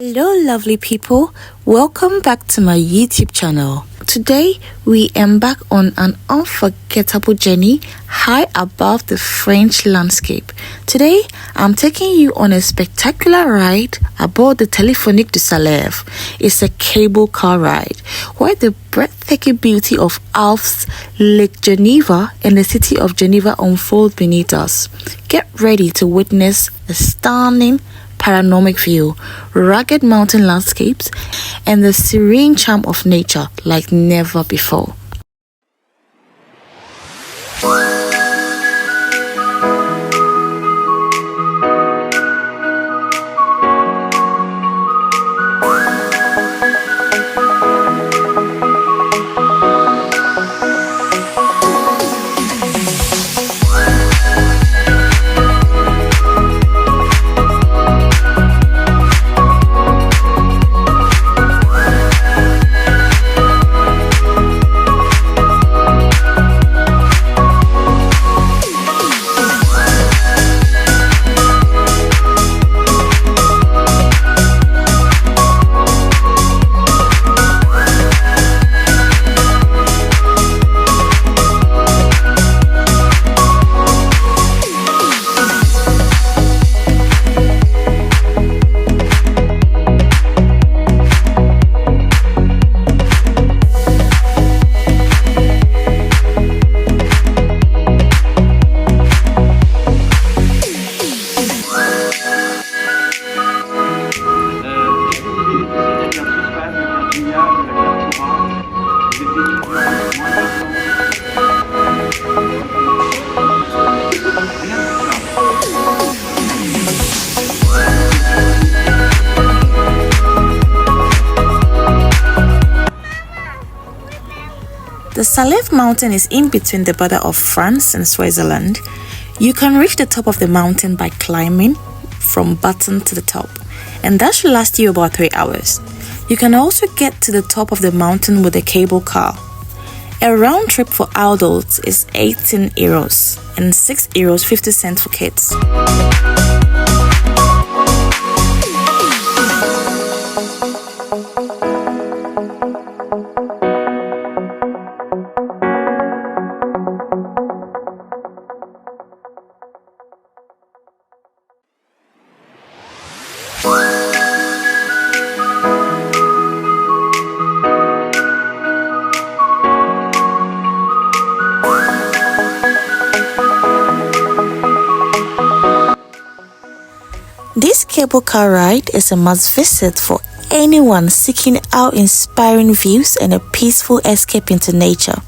Hello lovely people, welcome back to my YouTube channel. Today we embark on an unforgettable journey high above the French landscape. Today I'm taking you on a spectacular ride aboard the Téléphonique du Salève. It's a cable car ride where the breathtaking beauty of Alph's Lake Geneva and the city of Geneva unfold beneath us. Get ready to witness a stunning panoramic view, rugged mountain landscapes, and the serene charm of nature like never before. The Salève mountain is in between the border of France and Switzerland. You can reach the top of the mountain by climbing from bottom to the top, and that should last you about 3 hours. You can also get to the top of the mountain with a cable car. A round trip for adults is 18 euros and 6 euros 50 cents for kids. This cable car ride is a must visit for anyone seeking out inspiring views and a peaceful escape into nature.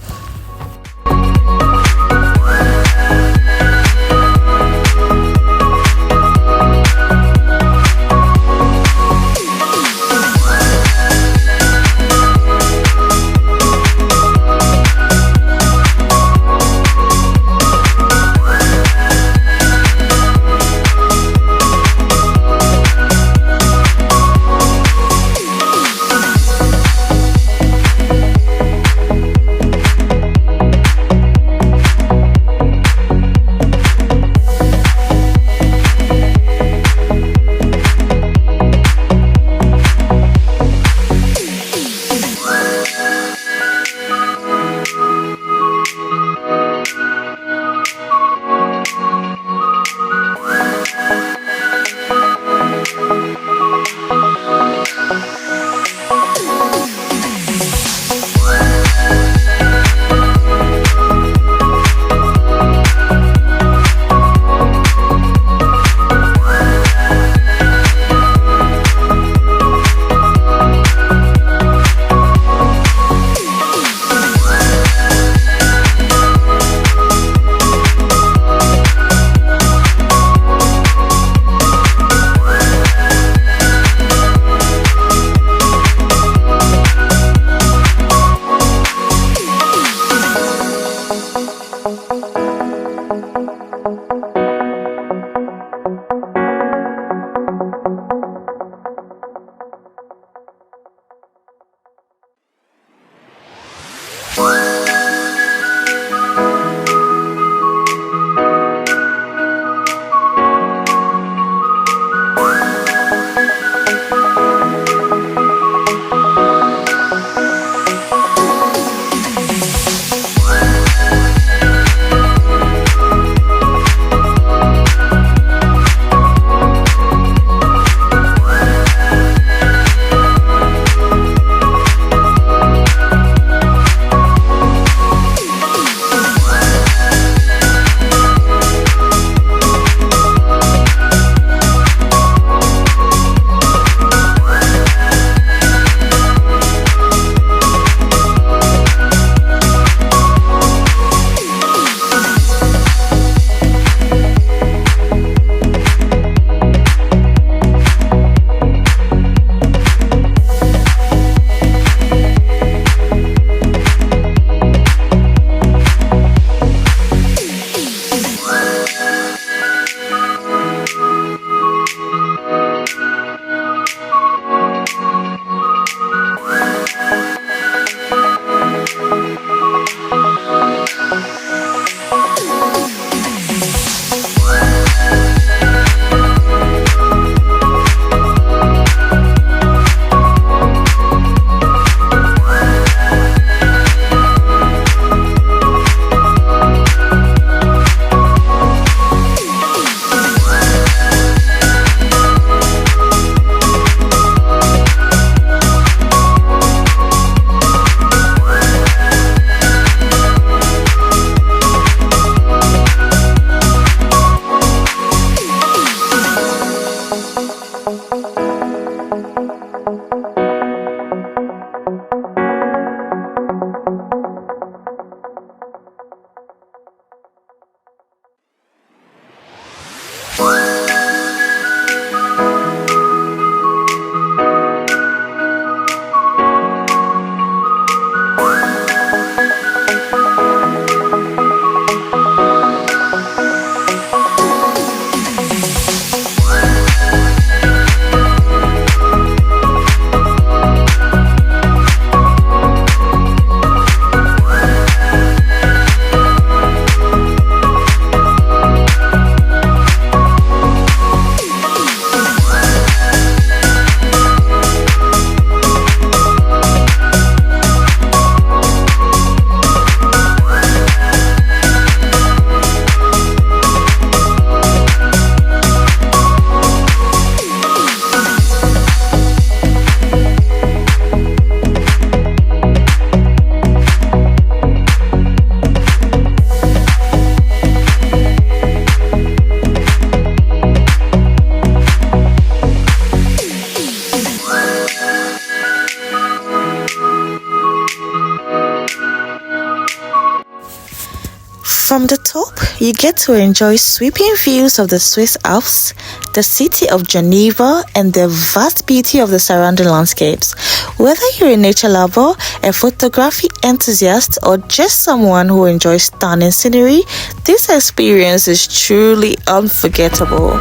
From the top, you get to enjoy sweeping views of the Swiss Alps, the city of Geneva, and the vast beauty of the surrounding landscapes. Whether you're a nature lover, a photography enthusiast, or just someone who enjoys stunning scenery, this experience is truly unforgettable.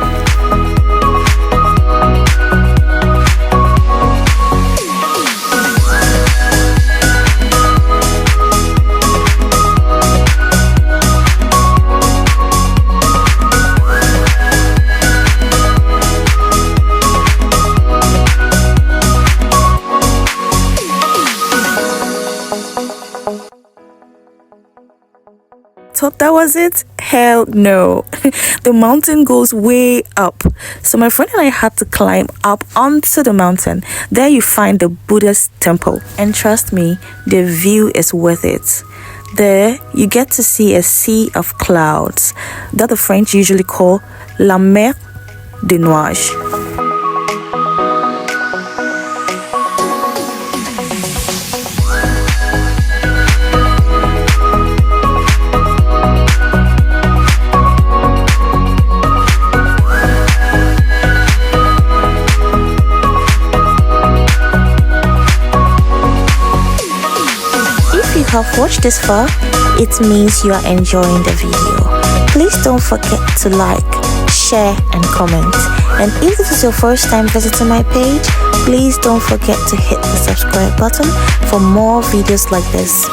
Thought that was it? Hell no. The mountain goes way up. So my friend and I had to climb up onto the mountain. There you find the Buddha's temple. And trust me, the view is worth it. There you get to see a sea of clouds that the French usually call la mer de nuages. Have watched this far, it means you are enjoying the video. Please don't forget to like, share and comment. And if this is your first time visiting my page, please don't forget to hit the subscribe button for more videos like this.